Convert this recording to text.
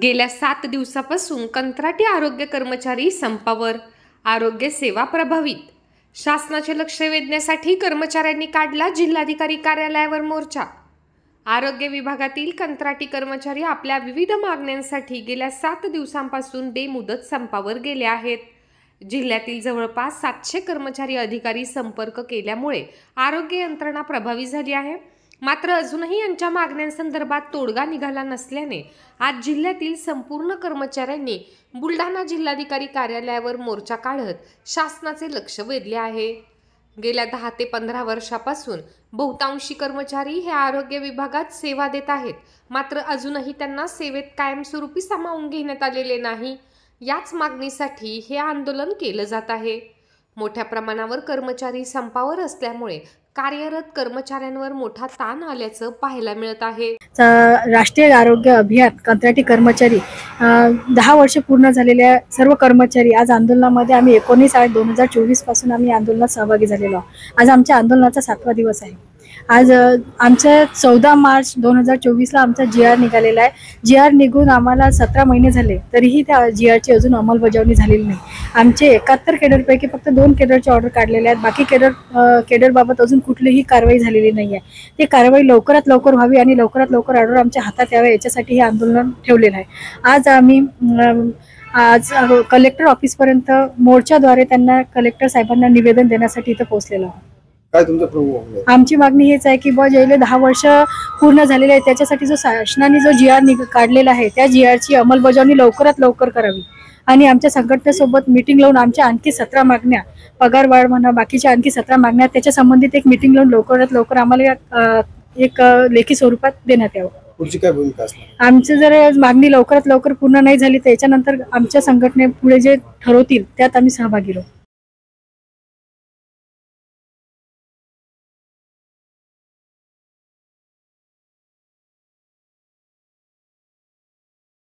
गेल्या 7 दिवसापासून कंत्राटी आरोग्य कर्मचारी संपावर. आरोग्य सेवा प्रभावित. शासनाचे लक्ष वेधण्यासाठी कर्मचाऱ्यांनी काढला जिल्हाधिकारी कार्यालयावर मोर्चा. आरोग्य विभागातील कंत्राटी कर्मचारी आपल्या विविध मागण्यांसाठी गेल्या 7 दिवसांपासून बेमुदत संपावर गेले आहेत. जिल्ह्यातील जवळपास 700 कर्मचारी अधिकारी संपर्क केल्यामुळे आरोग्य यंत्रणा प्रभावी झाली आहे. मात्र अजूनही यांच्या मागण्यांसंदर्भात तोडगा निघाला नसल्याने आज जिल्ह्यातील संपूर्ण कर्मचाऱ्यांनी बुलढाणा जिल्हाधिकारी कार्यालयावर मोर्चा काढत शासनाचे लक्ष वेधले आहे. गेल्या 10 ते 15 वर्षापासून बहुतांशी कर्मचारी हे आरोग्य विभागात सेवा देत आहेत. मात्र अजूनही त्यांना सेवेत कायमस्वरूपी सामावून घेण्यात आलेले नाही. याच मागणीसाठी हे आंदोलन केलं जात आहे. मोठ्या प्रमाणावर कर्मचारी संपावर असल्यामुळे कार्यरत कर्मचाऱ्यांवर मोठा ताण आल्याचं पाहायला मिळत आहे. राष्ट्रीय आरोग्य अभियान कंत्राटी कर्मचारी 10 वर्ष पूर्ण झालेल्या सर्व कर्मचारी आज आंदोलनामध्ये आम्ही 19/8/2024 पासून आम्ही आंदोलनात सहभागी झालेलो आहोत. आज आमच्या आंदोलनाचा 7वा दिवस आहे. आज आमच्या 14 मार्च 2024ला आमचा GR निघालेला आहे. GR निघून आम्हाला 17 महिने झाले तरीही त्या GRची अजून अंमलबजावणी झालेली नाही. आमचे 71 केडरपैकी फक्त 2 केडरचे ऑर्डर काढलेले आहेत. बाकी केडरबाबत अजून कुठलीही कारवाई झालेली नाही आहे. ती कारवाई लवकरात लवकर व्हावी आणि लवकरात लवकर ऑर्डर आमच्या हातात यावे याच्यासाठी हे आंदोलन ठेवलेलं आहे. आज आम्ही कलेक्टर ऑफिसपर्यंत मोर्चाद्वारे त्यांना कलेक्टर साहेबांना निवेदन देण्यासाठी इथं पोहोचलेलो आहोत. आमची मागणी हेच आहे की ज्याला 10 वर्ष पूर्ण झालेले आहे त्याच्यासाठी जो शासनाने जो GR काढलेला आहे त्या GRची अंमलबजावणी लवकरात लवकर करावी आणि आमच्या संघटनेसोबत मीटिंग लावून आमच्या आणखी 17 मागण्या, पगारवाढ म्हणा, बाकीच्या आणखी 17 मागण्या त्याच्या संबंधित एक मीटिंग लावून लवकरात लवकर आम्हाला एक लेखी स्वरूपात देण्यात यावं. पुढची काय भूमिका असणार? आमची जर मागणी लवकरात लवकर पूर्ण नाही झाली तर याच्यानंतर आमच्या संघटने पुढे जे ठरवतील त्यात आम्ही सहभागी राहू.